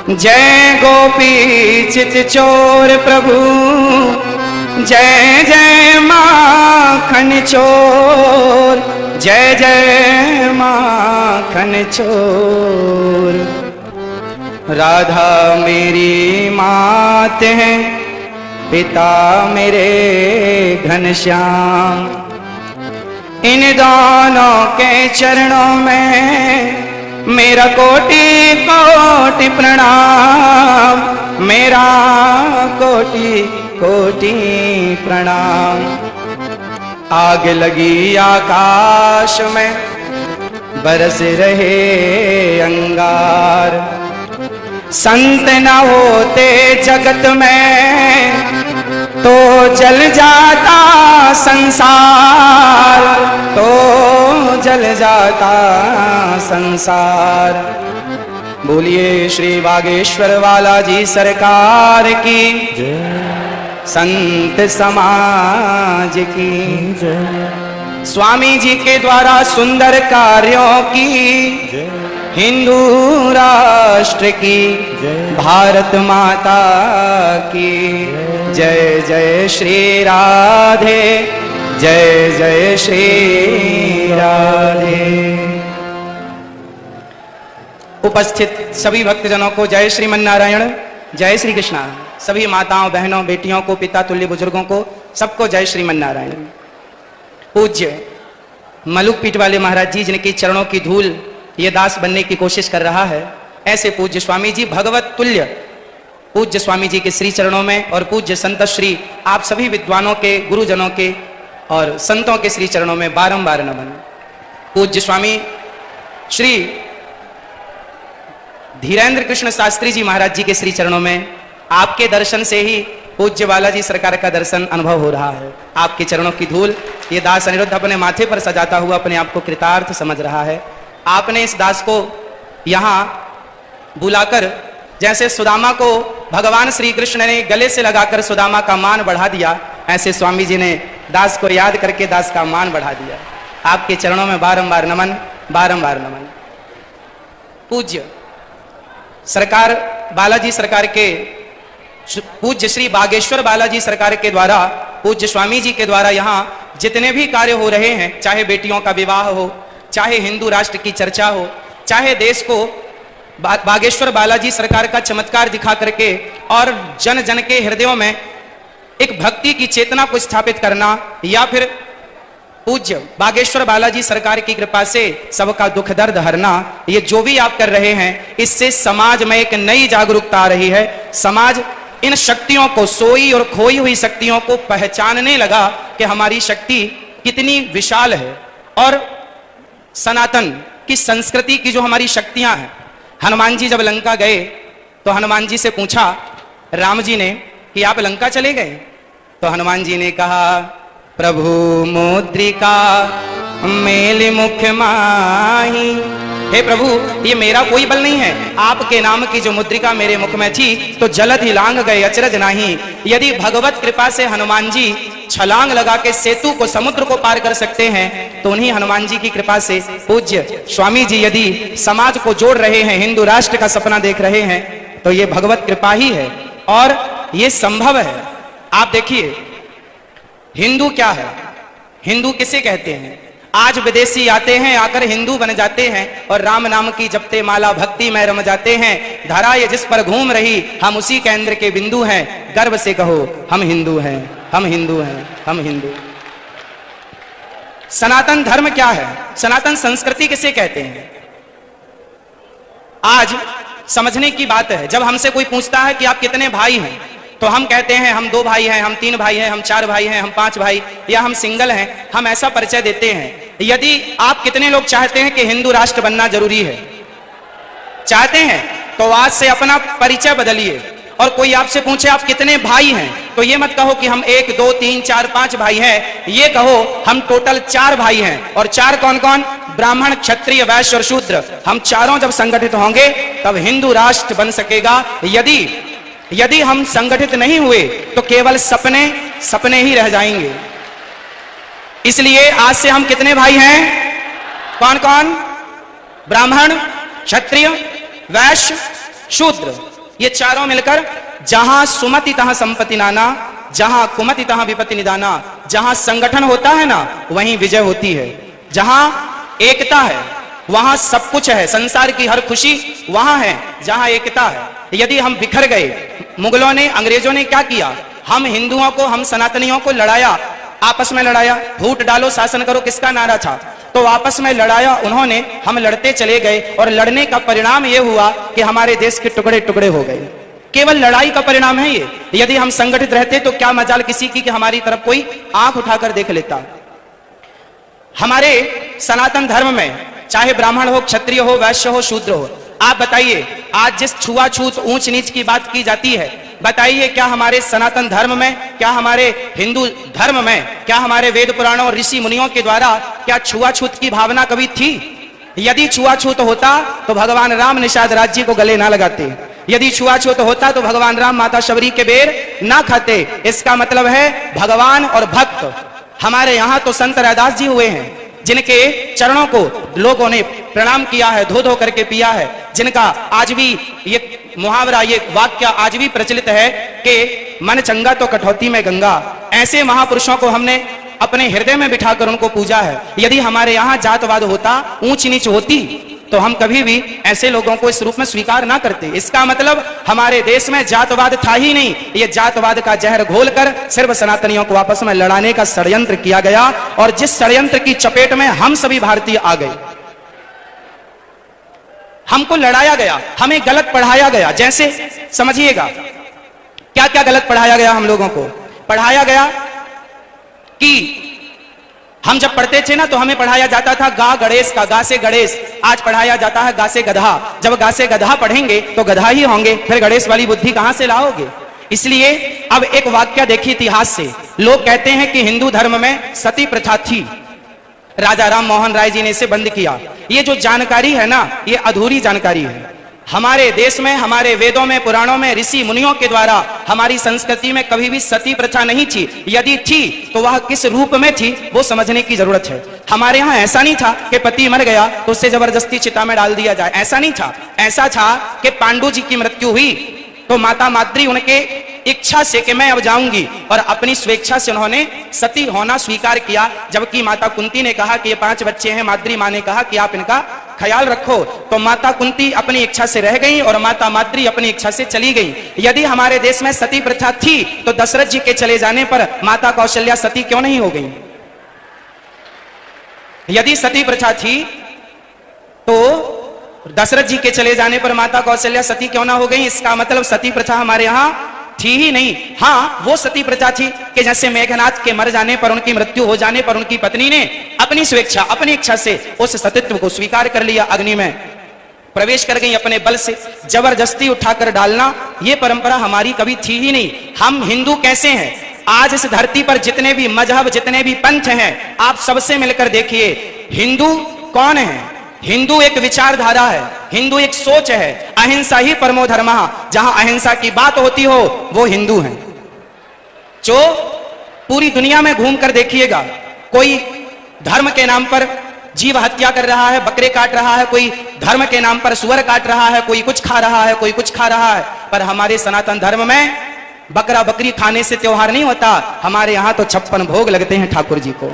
जय गोपी चित चोर प्रभु, जय जय माखन चोर, जय जय माखन चोर। राधा मेरी मात है, पिता मेरे घनश्याम। इन दोनों के चरणों में मेरा कोटि कोटि प्रणाम, मेरा कोटि कोटि प्रणाम। आग लगी आकाश में बरस रहे अंगार, संत न होते जगत में तो जल जाता संसार, तो जल जाता संसार। बोलिए श्री बागेश्वर वाला जी सरकार की, संत समाज की। स्वामी जी के द्वारा सुंदर कार्यों की, हिंदू राष्ट्र की, भारत माता की जय जय श्री राधे, जय जय श्री राधे। उपस्थित सभी भक्तजनों को जय श्रीमन्नारायण, जय श्री कृष्णा। सभी माताओं बहनों बेटियों को, पिता तुल्य बुजुर्गों को, सबको जय श्रीमन्नारायण। पूज्य मलुक पीठ वाले महाराज जी, जिनके चरणों की धूल ये दास बनने की कोशिश कर रहा है, ऐसे पूज्य स्वामी जी भगवत तुल्य पूज्य स्वामी जी के श्री चरणों में और पूज्य संत श्री आप सभी विद्वानों के, गुरुजनों के और संतों के श्री चरणों में बारंबार नमन। पूज्य स्वामी श्री धीरेन्द्र कृष्ण शास्त्री जी महाराज जी के श्री चरणों में आपके दर्शन से ही पूज्य बालाजी सरकार का दर्शन अनुभव हो रहा है। आपके चरणों की धूल ये दास अनिरुद्ध अपने माथे पर सजाता हुआ अपने आप को कृतार्थ समझ रहा है। आपने इस दास को यहाँ बुलाकर, जैसे सुदामा को भगवान श्री कृष्ण ने गले से लगाकर सुदामा का मान बढ़ा दिया, ऐसे स्वामी जी ने दास को याद करके दास का मान बढ़ा दिया। आपके चरणों में बारंबार नमन, बारंबार नमन। पूज्य सरकार बालाजी सरकार के, पूज्य श्री बागेश्वर बालाजी सरकार के द्वारा, पूज्य स्वामी जी के द्वारा यहाँ जितने भी कार्य हो रहे हैं, चाहे बेटियों का विवाह हो, चाहे हिंदू राष्ट्र की चर्चा हो, चाहे देश को बागेश्वर बालाजी सरकार का चमत्कार दिखा करके और जन जन के हृदयों में एक भक्ति की चेतना को स्थापित करना, या फिर पूज्य बागेश्वर बालाजी सरकार की कृपा से सबका दुख दर्द हरना, ये जो भी आप कर रहे हैं, इससे समाज में एक नई जागरूकता आ रही है। समाज इन शक्तियों को, सोई और खोई हुई शक्तियों को पहचानने लगा कि हमारी शक्ति कितनी विशाल है। और सनातन की संस्कृति की जो हमारी शक्तियां हैं, हनुमान जी जब लंका गए तो हनुमान जी से पूछा राम जी ने कि आप लंका चले गए, तो हनुमान जी ने कहा प्रभु मुद्रिका मेल मुख माही। हे प्रभु, ये मेरा कोई बल नहीं है, आपके नाम की जो मुद्रिका मेरे मुख में थी तो जलद ही लांग गए अचरज नाही। यदि भगवत कृपा से हनुमान जी छलांग लगा के सेतु को, समुद्र को पार कर सकते हैं, तो उन्हीं हनुमान जी की कृपा से पूज्य स्वामी जी यदि समाज को जोड़ रहे हैं, हिंदू राष्ट्र का सपना देख रहे हैं, तो ये भगवत कृपा ही है और ये संभव है। आप देखिए हिंदू क्या है, हिंदू किसे कहते हैं? आज विदेशी आते हैं, आकर हिंदू बन जाते हैं और राम नाम की जपते माला भक्ति में रम जाते हैं। धरा ये जिस पर घूम रही, हम उसी केंद्र के बिंदु हैं। गर्व से कहो हम हिंदू हैं, हम हिंदू हैं, हम हिंदू। सनातन धर्म क्या है? सनातन संस्कृति किसे कहते हैं? आज समझने की बात है। जब हमसे कोई पूछता है कि आप कितने भाई हैं, तो हम कहते हैं हम 2 भाई हैं, हम 3 भाई हैं, हम 4 भाई हैं, हम 5 भाई, या हम सिंगल हैं। हम ऐसा परिचय देते हैं। यदि आप कितने लोग चाहते हैं कि हिंदू राष्ट्र बनना जरूरी है, चाहते हैं, तो आज से अपना परिचय बदलिए। और कोई आपसे पूछे आप कितने भाई हैं, तो ये मत कहो कि हम 1 2 3 4 5 भाई हैं, ये कहो हम टोटल 4 भाई हैं। और 4 कौन कौन? ब्राह्मण, क्षत्रिय, वैश्य और शूद्र। हम चारों जब संगठित होंगे तब हिंदू राष्ट्र बन सकेगा। यदि हम संगठित नहीं हुए तो केवल सपने ही रह जाएंगे। इसलिए आज से हम कितने भाई हैं? कौन कौन? ब्राह्मण, क्षत्रिय, वैश्य, शूद्र, ये चारों मिलकर जहां सुमति तहां संपत्ति नाना, जहां कुमति तहां विपत्ति निदाना, जहां संगठन होता है ना वहीं विजय होती है। जहां एकता है वहां सब कुछ है, संसार की हर खुशी वहां है जहां एकता है। यदि हम बिखर गए, मुगलों ने, अंग्रेजों ने क्या किया, हम हिंदुओं को, हम सनातनियों को लड़ाया, आपस में लड़ाया, फूट डालो शासन करो किसका नारा था, तो आपस में लड़ाया उन्होंने, हम लड़ते चले गए और लड़ने का परिणाम यह हुआ कि हमारे देश के टुकड़े टुकड़े हो गए। केवल लड़ाई का परिणाम है ये। यदि हम संगठित रहते तो क्या मजाल किसी की कि हमारी तरफ कोई आंख उठाकर देख लेता। हमारे सनातन धर्म में चाहे ब्राह्मण हो, क्षत्रिय हो, वैश्य हो, शूद्र हो, आप बताइए आज जिस छुआछूत ऊंच नीच की बात की जाती है, बताइए क्या हमारे सनातन धर्म में, क्या हमारे हिंदू धर्म में, क्या हमारे वेद पुराणों और ऋषि मुनियों के द्वारा क्या छुआछूत की भावना कभी थी? यदि छुआछूत होता तो भगवान राम निषाद राज्य को गले ना लगाते, यदि छुआछूत होता तो भगवान राम माता शबरी के बेर ना खाते। इसका मतलब है भगवान और भक्त। हमारे यहां तो संत रैदास जी हुए हैं जिनके चरणों को लोगों ने प्रणाम किया है, धो धो करके पिया है, जिनका आज भी ये मुहावरा, ये वाक्य आज भी प्रचलित है कि मन चंगा तो कठौती में गंगा। ऐसे महापुरुषों को हमने अपने हृदय में बिठाकर उनको पूजा है। यदि हमारे यहाँ जातवाद होता, ऊंच नीच होती, तो हम कभी भी ऐसे लोगों को इस रूप में स्वीकार ना करते। इसका मतलब हमारे देश में जातवाद था ही नहीं। ये जातवाद का जहर घोलकर सिर्फ सनातनियों को आपस में लड़ाने का षड्यंत्र किया गया और जिस षड्यंत्र की चपेट में हम सभी भारतीय आ गए, हमको लड़ाया गया, हमें गलत पढ़ाया गया। जैसे समझिएगा क्या क्या गलत पढ़ाया गया। हम लोगों को पढ़ाया गया कि हम जब पढ़ते थे ना तो हमें पढ़ाया जाता था गा गणेश का, गा से गणेश। आज पढ़ाया जाता है गा से गधा। जब गा से गधा पढ़ेंगे तो गधा ही होंगे, फिर गणेश वाली बुद्धि कहां से लाओगे? इसलिए अब एक वाक्य देखिए इतिहास से। लोग कहते हैं कि हिंदू धर्म में सती प्रथा थी, राजा राम मोहन राय जी ने इसे बंद किया। ये जो जानकारी है ना, ये अधूरी जानकारी है। हमारे देश में, हमारे वेदों में, पुराणों में, ऋषि मुनियों के द्वारा हमारी संस्कृति में कभी भी सती प्रथा नहीं थी। यदि थी तो वह किस रूप में थी वो समझने की जरूरत है। हमारे यहाँ ऐसा नहीं था कि पति मर गया तो उसे जबरदस्ती चिता में डाल दिया जाए, ऐसा नहीं था। ऐसा था कि पांडु जी की मृत्यु हुई तो माता माद्री उनके इच्छा से कि मैं अब जाऊंगी और अपनी स्वेच्छा से उन्होंने सती होना स्वीकार किया। जबकि माता कुंती ने कहा कि ये 5 बच्चे हैं, माद्री माँ ने कहा कि आप इनका ख्याल रखो, तो माता कुंती अपनी इच्छा से रह गई और माता माद्री अपनी इच्छा से चली गई। यदि हमारे देश में सती प्रथा थी तो दशरथ जी के चले जाने पर माता कौशल्या सती क्यों नहीं हो गई? यदि सती प्रथा थी तो दशरथ जी के चले जाने पर माता कौशल्या सती क्यों ना हो गई? इसका मतलब सती प्रथा हमारे यहाँ थी ही नहीं। हाँ, वो सती प्रथा थी कि जैसे मेघनाथ के मर जाने पर, उनकी मृत्यु हो जाने पर उनकी पत्नी ने अपनी स्वेच्छा, अपनी इच्छा से उस सतीत्व को स्वीकार कर लिया, अग्नि में प्रवेश कर गई अपने बल से। जबरदस्ती उठाकर डालना ये परंपरा हमारी कभी थी ही नहीं। हम हिंदू कैसे हैं? आज इस धरती पर जितने भी मजहब, जितने भी पंथ हैं, आप सबसे मिलकर देखिए हिंदू कौन है? हिंदू एक विचारधारा है, हिंदू एक सोच है। अहिंसा ही परमो धर्मः, जहां अहिंसा की बात होती हो वो हिंदू हैं। जो पूरी दुनिया में घूमकर देखिएगा, कोई धर्म के नाम पर जीव हत्या कर रहा है, बकरे काट रहा है, कोई धर्म के नाम पर सुअर काट रहा है, कोई कुछ खा रहा है, कोई कुछ खा रहा है। पर हमारे सनातन धर्म में बकरा बकरी खाने से त्योहार नहीं होता। हमारे यहाँ तो 56 भोग लगते हैं ठाकुर जी को।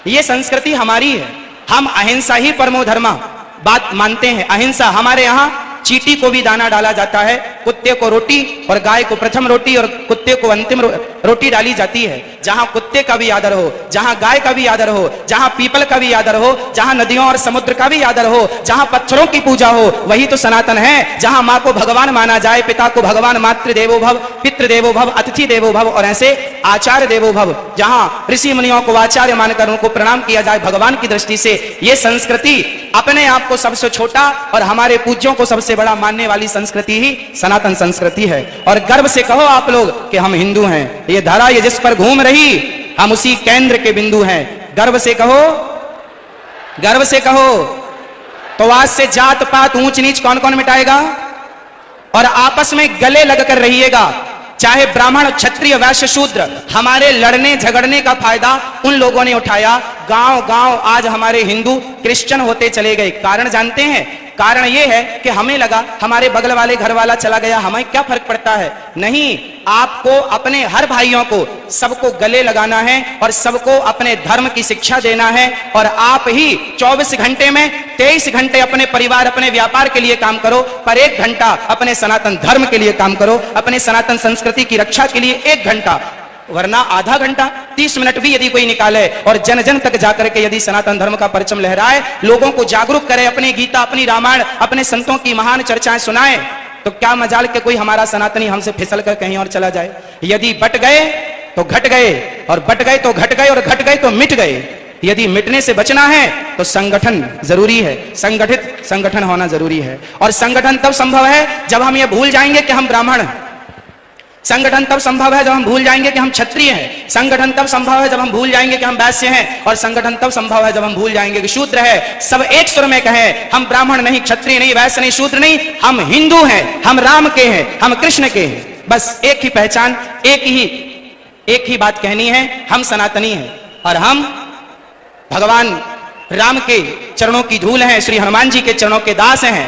ये संस्कृति हमारी है। हम अहिंसा ही परमो धर्मः बात मानते हैं। अहिंसा हमारे यहाँ चींटी को भी दाना डाला जाता है, कुत्ते को रोटी और गाय को प्रथम रोटी और कुत्ते को अंतिम रोटी डाली जाती है। जहां कुत्ते का भी आदर हो, जहां गाय का भी आदर हो, जहां पीपल का भी आदर हो, जहां नदियों और समुद्र का भी आदर हो, जहां पत्थरों की पूजा हो, वही तो सनातन है। जहां माँ को भगवान माना जाए, पिता को भगवान, मातृ देवो भव, पितृ देवो भव, अतिथि देवो भव और ऐसे आचार्य देवो भव, जहां ऋषि मुनियों को आचार्य मानकर उनको प्रणाम किया जाए भगवान की दृष्टि से। ये संस्कृति अपने आप को सबसे छोटा और हमारे पूज्यों को सबसे बड़ा मानने वाली संस्कृति ही सनातन संस्कृति है। और गर्व से कहो आप लोग कि हम हिंदू हैं। ये धरा ये जिस पर घूम रही, हम उसी केंद्र के बिंदु हैं। गर्व से कहो, गर्व से कहो। तो आज से जात पात ऊंच नीच कौन कौन मिटाएगा? और आपस में गले लगकर रहिएगा, चाहे ब्राह्मण, क्षत्रिय, वैश्य, शूद्र। हमारे लड़ने झगड़ने का फायदा उन लोगों ने उठाया। गांव गांव आज हमारे हिंदू क्रिश्चियन होते चले गए। कारण जानते हैं? कारण यह है कि हमें लगा हमारे बगल वाले घर वाला चला गया, हमें क्या फर्क पड़ता है। नहीं, आपको अपने हर भाइयों को सबको गले लगाना है और सबको अपने धर्म की शिक्षा देना है। और आप ही 24 घंटे में 23 घंटे अपने परिवार अपने व्यापार के लिए काम करो, पर 1 घंटा अपने सनातन धर्म के लिए काम करो, अपने सनातन संस्कृति की रक्षा के लिए 1 घंटा, वरना आधा घंटा 30 मिनट भी यदि कोई निकाले और जन जन तक जाकर के यदि सनातन धर्म का परचम लहराए, लोगों को जागरूक करे, अपनी गीता अपनी रामायण अपने संतों की महान चर्चाएं सुनाए, तो क्या मजाल के कोई हमारा सनातनी हमसे फिसल कर कहीं और चला जाए। यदि बट गए तो घट गए, और बट गए तो घट गए, और घट गए तो मिट गए। यदि मिटने से बचना है तो संगठन जरूरी है, संगठित संगठन होना जरूरी है। और संगठन तब संभव है जब हम ये भूल जाएंगे कि हम ब्राह्मण हैं। संगठन तब संभव है जब हम भूल जाएंगे कि हम क्षत्रिय हैं। संगठन तब संभव है जब हम भूल जाएंगे कि हम वैश्य हैं। और संगठन तब संभव है जब हम भूल जाएंगे कि शूद्र है। सब एक सुर में कहें, हम ब्राह्मण नहीं, क्षत्रिय नहीं, वैश्य नहीं, शूद्र नहीं, हम हिंदू हैं, हम राम के हैं, हम कृष्ण के हैं। बस एक ही पहचान, एक ही बात कहनी है, हम सनातनी हैं और हम भगवान राम के चरणों की धूल हैं, श्री हनुमान जी के चरणों के दास हैं।